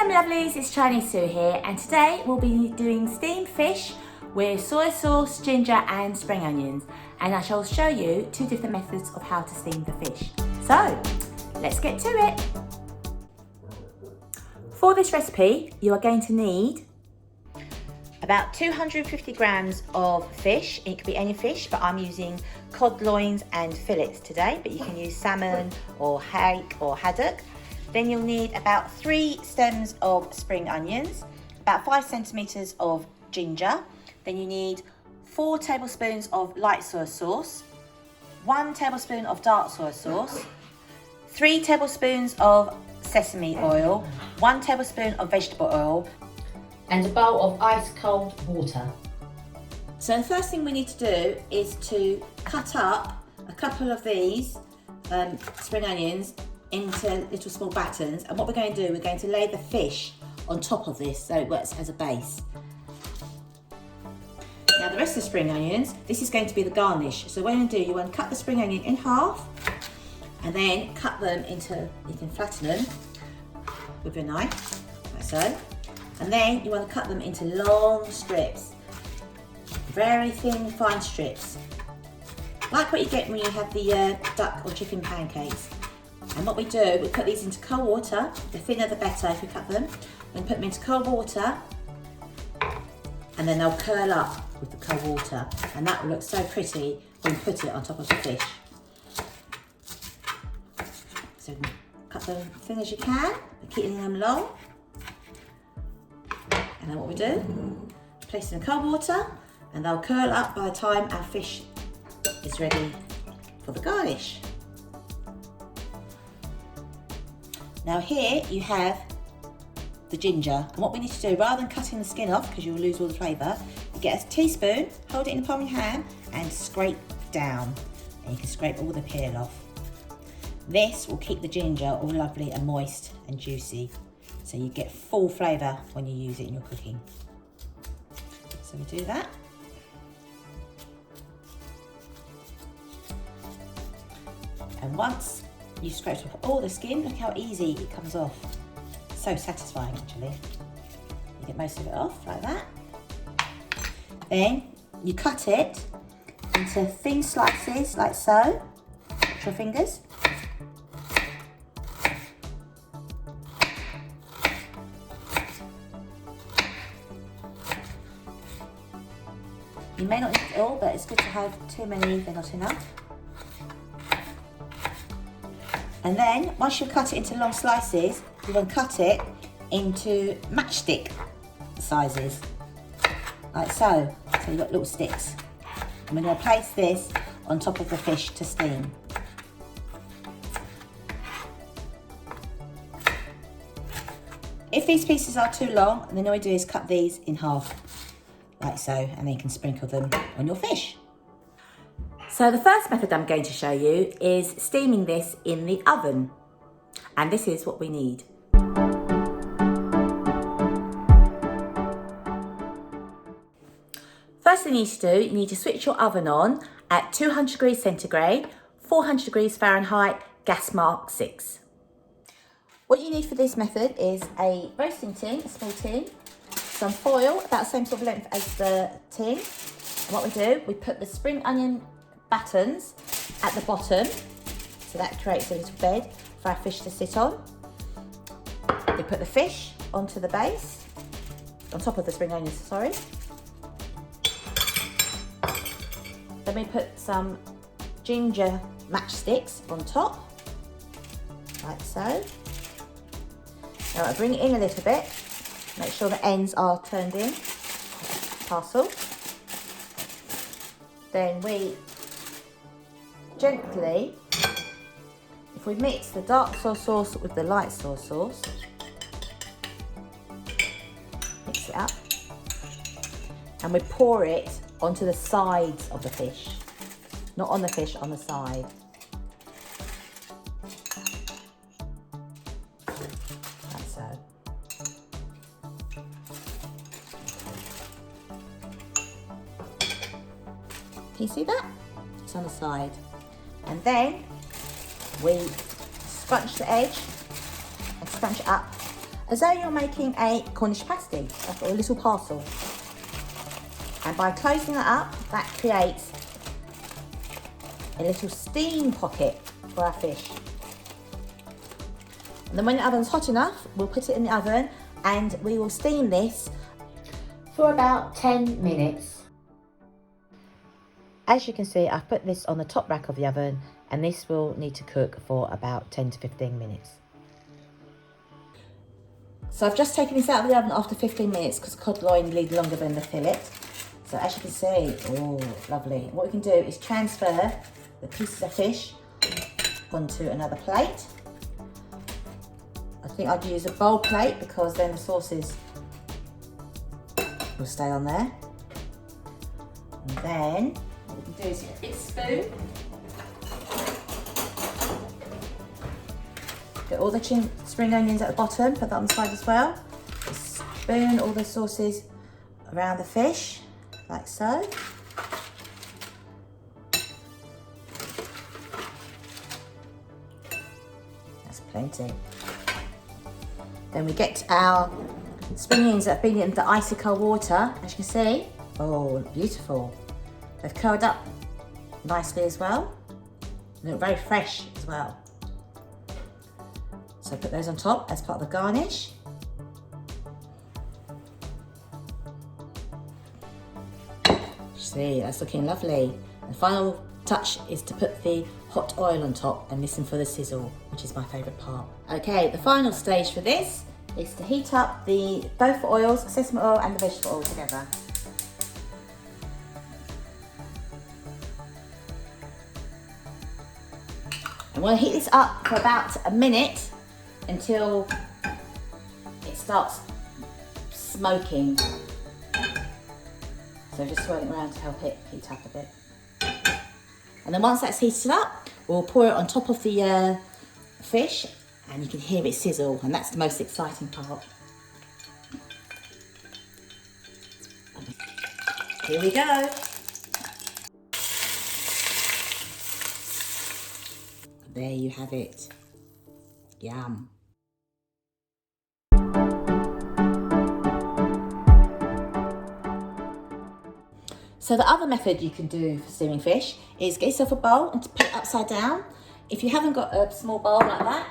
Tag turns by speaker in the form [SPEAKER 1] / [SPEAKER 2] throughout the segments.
[SPEAKER 1] Hello my lovelies, it's Chinese Sue here, and today we'll be doing steamed fish with soy sauce, ginger and spring onions, and I shall show you two different methods of how to steam the fish. So let's get to it. For this recipe you are going to need about 250 grams of fish. It could be any fish, but I'm using cod loins and fillets today, but you can use salmon or hake or haddock. Then you'll need about 3 stems of spring onions, about 5 centimetres of ginger. Then you need 4 tablespoons of light soy sauce, 1 tablespoon of dark soy sauce, 3 tablespoons of sesame oil, 1 tablespoon of vegetable oil, and a bowl of ice cold water. So the first thing we need to do is to cut up a couple of these spring onions into little small battens, and what we're going to do, we're going to lay the fish on top of this so it works as a base. Now the rest of the spring onions, this is going to be the garnish. So what you want to do, you want to cut the spring onion in half and then cut them into, you can flatten them with your knife, like so. And then you want to cut them into long strips, very thin, fine strips, like what you get when you have the duck or chicken pancakes. And what we do, we put these into cold water. The thinner the better if you cut them. We put them into cold water, and then they'll curl up with the cold water, and that will look so pretty when you put it on top of the fish. So cut them thin as you can, keeping them long. And then what we do, place them in cold water, and they'll curl up by the time our fish is ready for the garnish. Now here you have the ginger, and what we need to do, rather than cutting the skin off because you'll lose all the flavour, you get a teaspoon, hold it in the palm of your hand and scrape down, and you can scrape all the peel off. This will keep the ginger all lovely and moist and juicy, so you get full flavour when you use it in your cooking. So we do that. And once you've scraped off all the skin, look how easy it comes off. So satisfying actually. You get most of it off like that. Then you cut it into thin slices like so, with your fingers. You may not need it all, but it's good to have too many, they're not enough. And then, once you've cut it into long slices, you then cut it into matchstick sizes, like so. So you've got little sticks. And we're going to place this on top of the fish to steam. If these pieces are too long, then all we do is cut these in half, like so, and then you can sprinkle them on your fish. So the first method I'm going to show you is steaming this in the oven, and this is what we need. First thing you need to do, you need to switch your oven on at 200 degrees centigrade, 400 degrees Fahrenheit, gas mark 6. What you need for this method is a roasting tin, a small tin, some foil about the same sort of length as the tin, and what we do, we put the spring onion battens at the bottom, so that creates a little bed for our fish to sit on. We put the fish onto the base, on top of the spring onions, sorry. Then we put some ginger matchsticks on top, like so. Now I bring it in a little bit, make sure the ends are turned in, parcel. Then we gently, if we mix the dark soy sauce with the light soy sauce, mix it up, and we pour it onto the sides of the fish, not on the fish, on the side. Like so. Can you see that? It's on the side. And then we scrunch the edge and scrunch it up as though you're making a Cornish pasty, like a little parcel. And by closing that up, that creates a little steam pocket for our fish. And then when the oven's hot enough, we'll put it in the oven and we will steam this for about 10 minutes. As you can see, I've put this on the top rack of the oven and this will need to cook for about 10 to 15 minutes. So I've just taken this out of the oven after 15 minutes because cod loin leaves longer than the fillet. So as you can see, oh, lovely. What we can do is transfer the pieces of fish onto another plate. I think I'd use a bowl plate because then the sauces will stay on there. And then what we can do is get a big spoon. Get all the spring onions at the bottom, put that on the side as well. Spoon all the sauces around the fish, like so. That's plenty. Then we get our spring onions that have been in the icy cold water, as you can see. Oh, beautiful. They've curled up nicely as well. They look very fresh as well. So put those on top as part of the garnish. See, that's looking lovely. The final touch is to put the hot oil on top and listen for the sizzle, which is my favourite part. Okay, the final stage for this is to heat up both oils, sesame oil and the vegetable oil together. And we'll heat this up for about a minute until it starts smoking. So just swirling it around to help it heat up a bit. And then once that's heated up, we'll pour it on top of the fish and you can hear it sizzle, and that's the most exciting part. Here we go. There you have it. Yum. So the other method you can do for steaming fish is get yourself a bowl and put it upside down. If you haven't got a small bowl like that,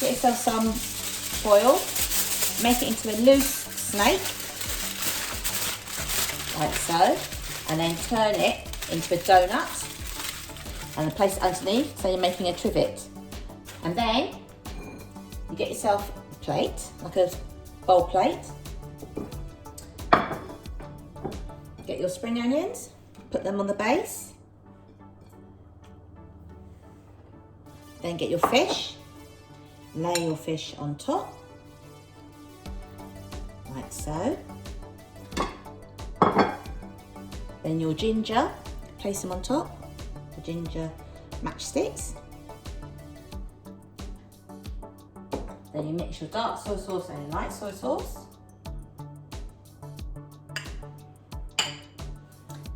[SPEAKER 1] get yourself some foil, make it into a loose snake, like so, and then turn it into a donut and then place it underneath so you're making a trivet. And then you get yourself a plate, like a bowl plate. Get your spring onions, put them on the base. Then get your fish, lay your fish on top, like so. Then your ginger, place them on top, the ginger matchsticks. Then you mix your dark soy sauce and light soy sauce.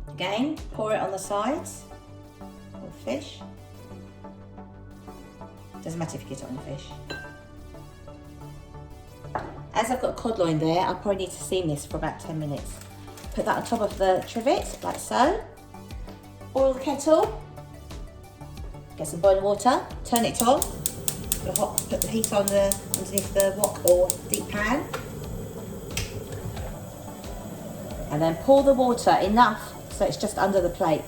[SPEAKER 1] Again, pour it on the sides of the fish. Doesn't matter if you get it on the fish. As I've got cod loin there, I'll probably need to steam this for about 10 minutes. Put that on top of the trivet, like so. Boil the kettle. Get some boiling water, turn it on. Put the heat on underneath the wok or deep pan. And then pour the water enough so it's just under the plate.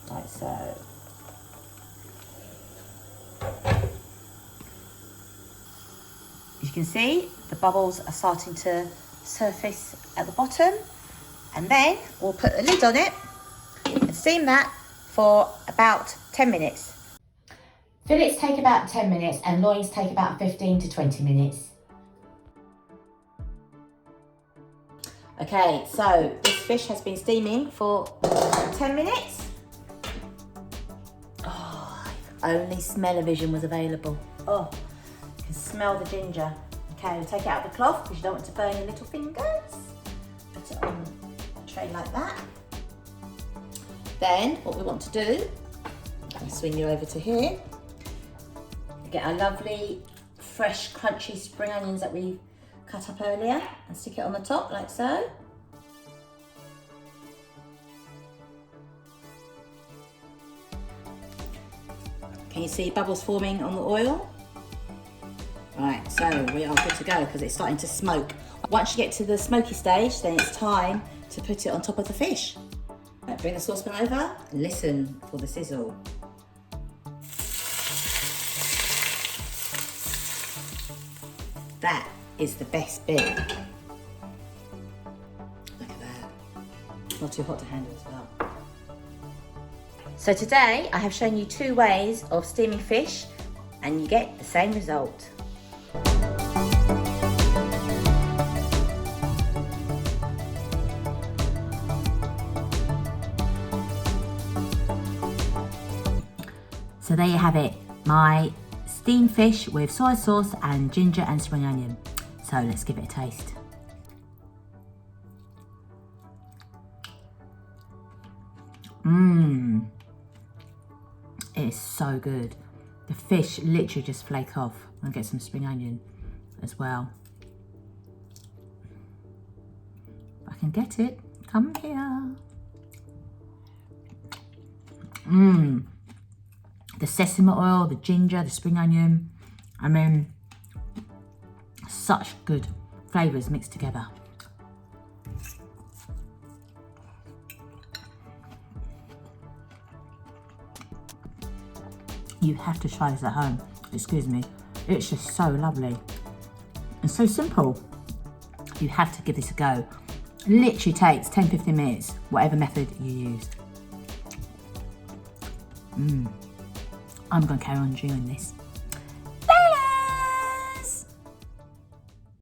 [SPEAKER 1] Like so. As you can see, the bubbles are starting to surface at the bottom, and then we'll put a lid on it and steam that for about 10 minutes. Fillets take about 10 minutes and loins take about 15 to 20 minutes. Okay, so this fish has been steaming for 10 minutes. Oh, if only smell-o-vision was available. Oh, you can smell the ginger. Okay, we'll take it out of the cloth because you don't want to burn your little fingers. Put it on the tray like that. Then what we want to do, I'll swing you over to here, get our lovely fresh crunchy spring onions that we cut up earlier and stick it on the top like so. Can you see bubbles forming on the oil? Right, so we are good to go because it's starting to smoke. Once you get to the smoky stage, then it's time to put it on top of the fish. Right, bring the saucepan over and listen for the sizzle. That is the best bit. Look at that. Not too hot to handle as well. So today I have shown you 2 ways of steaming fish and you get the same result. So there you have it, my steamed fish with soy sauce and ginger and spring onion. So let's give it a taste. It is so good. The fish literally just flake off. I'll get some spring onion as well. If I can get it, come here. The sesame oil, the ginger, the spring onion. I mean, such good flavours mixed together. You have to try this at home. Excuse me. It's just so lovely and so simple. You have to give this a go. Literally takes 10-15 minutes, whatever method you use. I'm going to carry on doing this.